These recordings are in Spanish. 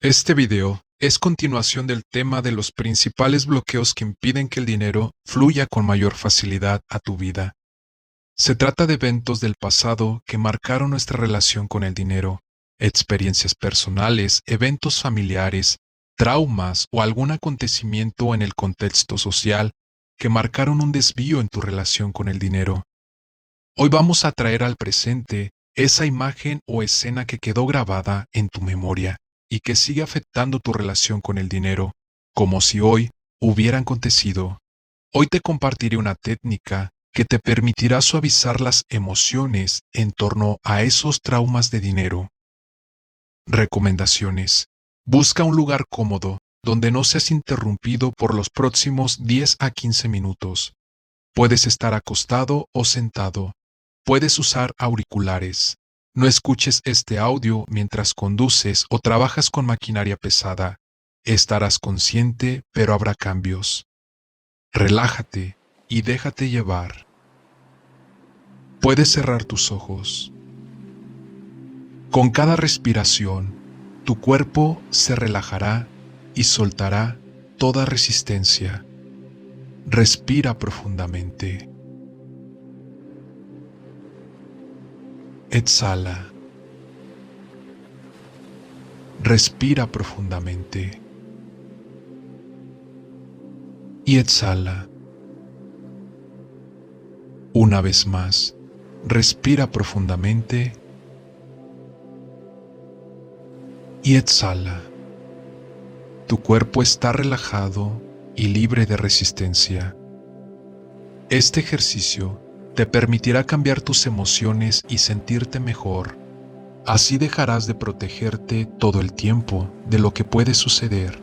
Este video es continuación del tema de los principales bloqueos que impiden que el dinero fluya con mayor facilidad a tu vida. Se trata de eventos del pasado que marcaron nuestra relación con el dinero, experiencias personales, eventos familiares, traumas o algún acontecimiento en el contexto social que marcaron un desvío en tu relación con el dinero. Hoy vamos a traer al presente esa imagen o escena que quedó grabada en tu memoria y que sigue afectando tu relación con el dinero, como si hoy hubiera acontecido. Hoy te compartiré una técnica que te permitirá suavizar las emociones en torno a esos traumas de dinero. Recomendaciones. Busca un lugar cómodo donde no seas interrumpido por los próximos 10 a 15 minutos. Puedes estar acostado o sentado. Puedes usar auriculares. No escuches este audio mientras conduces o trabajas con maquinaria pesada. Estarás consciente, pero habrá cambios. Relájate y déjate llevar. Puedes cerrar tus ojos. Con cada respiración, tu cuerpo se relajará y soltará toda resistencia. Respira profundamente. Exhala. Respira profundamente. Y exhala. Una vez más, respira profundamente. Y exhala. Tu cuerpo está relajado y libre de resistencia. Este ejercicio te permitirá cambiar tus emociones y sentirte mejor. Así dejarás de protegerte todo el tiempo de lo que puede suceder.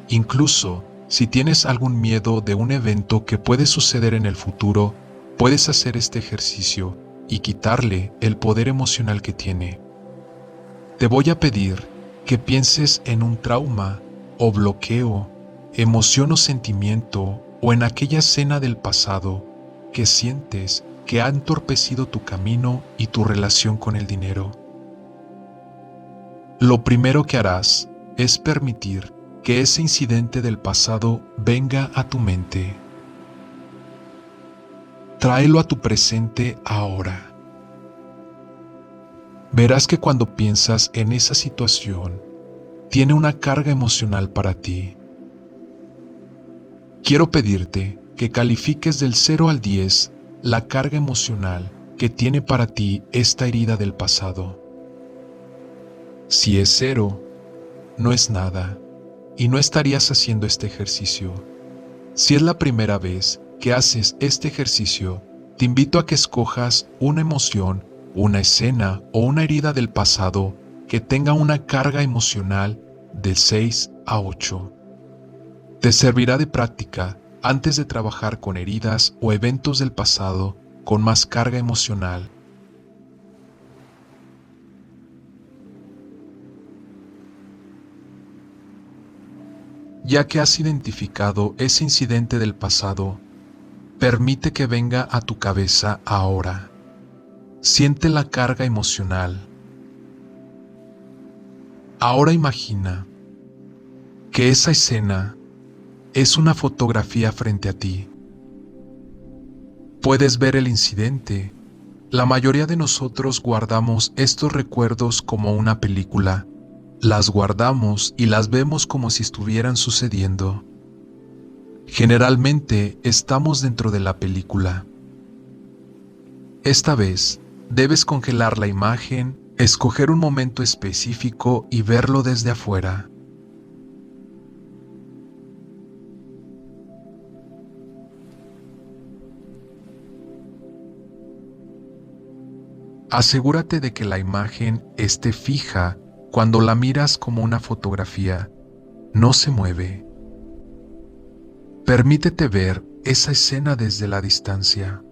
Incluso si tienes algún miedo de un evento que puede suceder en el futuro, puedes hacer este ejercicio y quitarle el poder emocional que tiene. Te voy a pedir que pienses en un trauma o bloqueo, emoción o sentimiento o en aquella escena del pasado que sientes que ha entorpecido tu camino y tu relación con el dinero. Lo primero que harás es permitir que ese incidente del pasado venga a tu mente. Tráelo a tu presente ahora. Verás que cuando piensas en esa situación, tiene una carga emocional para ti. Quiero pedirte que califiques del 0 al 10 la carga emocional que tiene para ti esta herida del pasado. Si es 0, no es nada y no estarías haciendo este ejercicio. Si es la primera vez que haces este ejercicio, te invito a que escojas una emoción, una escena o una herida del pasado que tenga una carga emocional de 6 a 8. Te servirá de práctica antes de trabajar con heridas o eventos del pasado con más carga emocional. Ya que has identificado ese incidente del pasado, permite que venga a tu cabeza ahora. Siente la carga emocional. Ahora imagina que esa escena es una fotografía frente a ti. Puedes ver el incidente. La mayoría de nosotros guardamos estos recuerdos como una película. Las guardamos y las vemos como si estuvieran sucediendo. Generalmente estamos dentro de la película. Esta vez, debes congelar la imagen, escoger un momento específico y verlo desde afuera. Asegúrate de que la imagen esté fija cuando la miras como una fotografía. No se mueve. Permítete ver esa escena desde la distancia.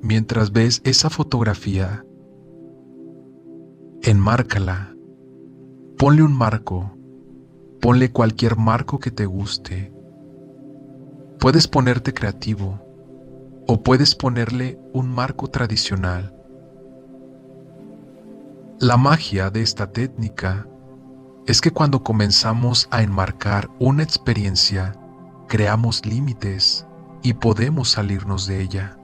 Mientras ves esa fotografía, enmárcala. Ponle un marco. Ponle cualquier marco que te guste. Puedes ponerte creativo o puedes ponerle un marco tradicional. La magia de esta técnica es que cuando comenzamos a enmarcar una experiencia, creamos límites y podemos salirnos de ella.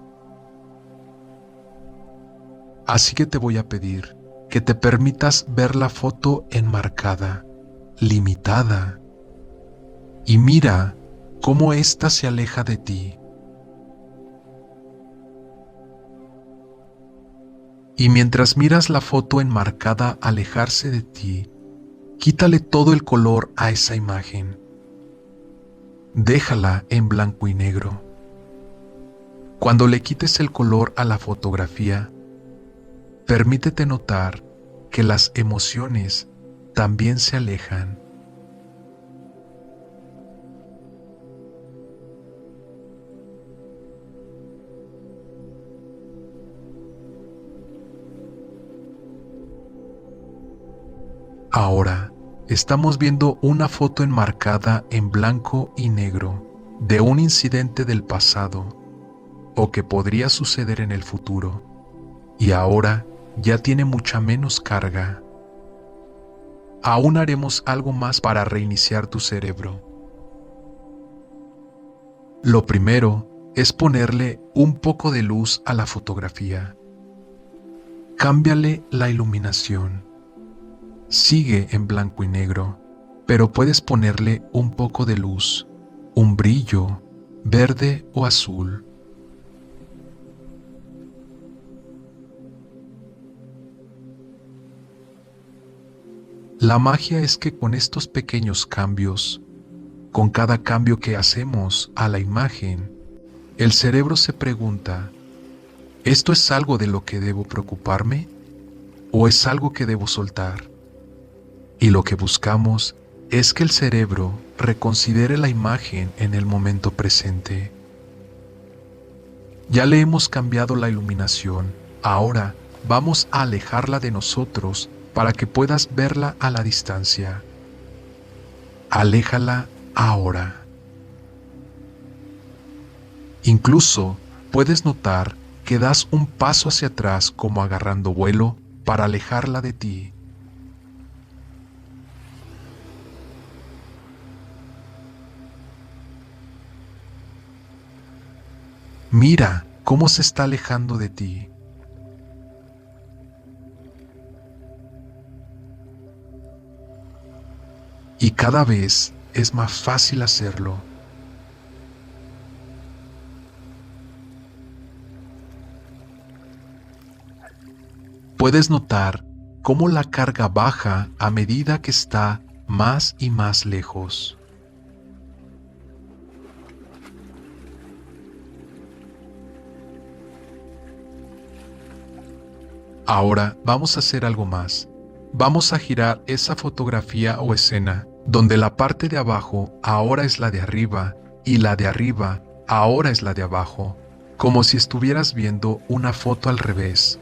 Así que te voy a pedir que te permitas ver la foto enmarcada, limitada, y mira cómo ésta se aleja de ti. Y mientras miras la foto enmarcada alejarse de ti, quítale todo el color a esa imagen. Déjala en blanco y negro. Cuando le quites el color a la fotografía, permítete notar que las emociones también se alejan. Ahora estamos viendo una foto enmarcada en blanco y negro de un incidente del pasado o que podría suceder en el futuro, y ahora ya tiene mucha menos carga. Aún haremos algo más para reiniciar tu cerebro. Lo primero es ponerle un poco de luz a la fotografía. Cámbiale la iluminación. Sigue en blanco y negro, pero puedes ponerle un poco de luz, un brillo, verde o azul. La magia es que con estos pequeños cambios, con cada cambio que hacemos a la imagen, el cerebro se pregunta, ¿esto es algo de lo que debo preocuparme o es algo que debo soltar? Y lo que buscamos es que el cerebro reconsidere la imagen en el momento presente. Ya le hemos cambiado la iluminación, ahora vamos a alejarla de nosotros para que puedas verla a la distancia. Aléjala ahora. Incluso puedes notar que das un paso hacia atrás como agarrando vuelo para alejarla de ti. Mira cómo se está alejando de ti. Y cada vez es más fácil hacerlo. Puedes notar cómo la carga baja a medida que está más y más lejos. Ahora vamos a hacer algo más. Vamos a girar esa fotografía o escena, donde la parte de abajo ahora es la de arriba y la de arriba ahora es la de abajo, como si estuvieras viendo una foto al revés.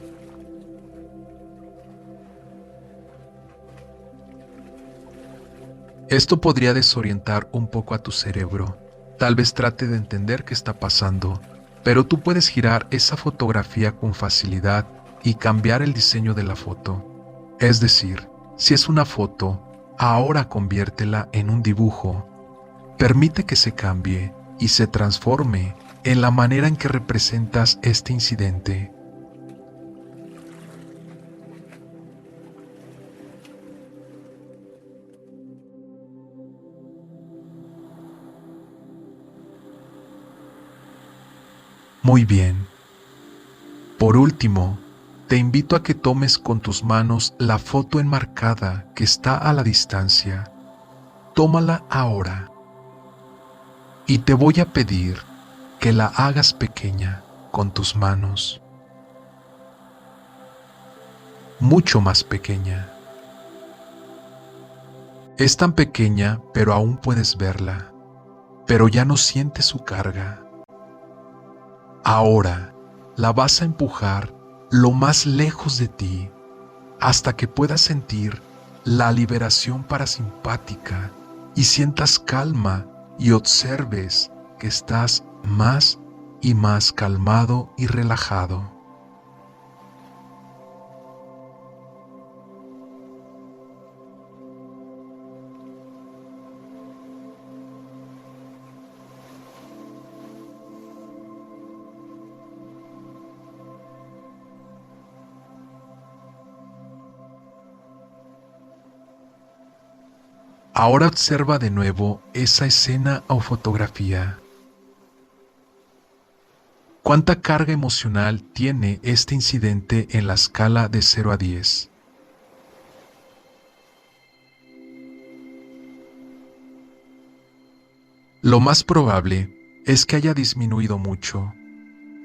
Esto podría desorientar un poco a tu cerebro. Tal vez trate de entender qué está pasando, pero tú puedes girar esa fotografía con facilidad y cambiar el diseño de la foto. Es decir, si es una foto, ahora conviértela en un dibujo. Permite que se cambie y se transforme en la manera en que representas este incidente. Muy bien. Por último, te invito a que tomes con tus manos la foto enmarcada que está a la distancia. Tómala ahora. Y te voy a pedir que la hagas pequeña con tus manos. Mucho más pequeña. Es tan pequeña, pero aún puedes verla. Pero ya no sientes su carga. Ahora la vas a empujar lo más lejos de ti hasta que puedas sentir la liberación parasimpática y sientas calma y observes que estás más y más calmado y relajado. Ahora observa de nuevo esa escena o fotografía. ¿Cuánta carga emocional tiene este incidente en la escala de 0 a 10? Lo más probable es que haya disminuido mucho.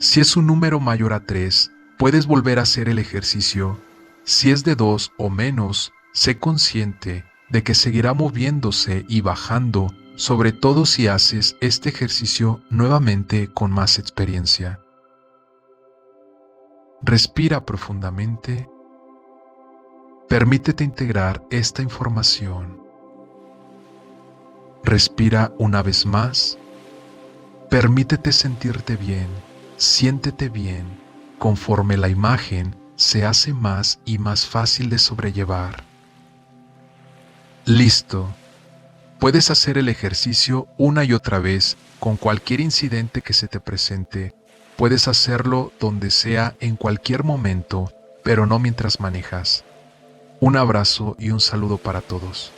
Si es un número mayor a 3, puedes volver a hacer el ejercicio. Si es de 2 o menos, sé consciente de que seguirá moviéndose y bajando, sobre todo si haces este ejercicio nuevamente con más experiencia. Respira profundamente. Permítete integrar esta información. Respira una vez más. Permítete sentirte bien, siéntete bien, conforme la imagen se hace más y más fácil de sobrellevar. Listo. Puedes hacer el ejercicio una y otra vez con cualquier incidente que se te presente. Puedes hacerlo donde sea en cualquier momento, pero no mientras manejas. Un abrazo y un saludo para todos.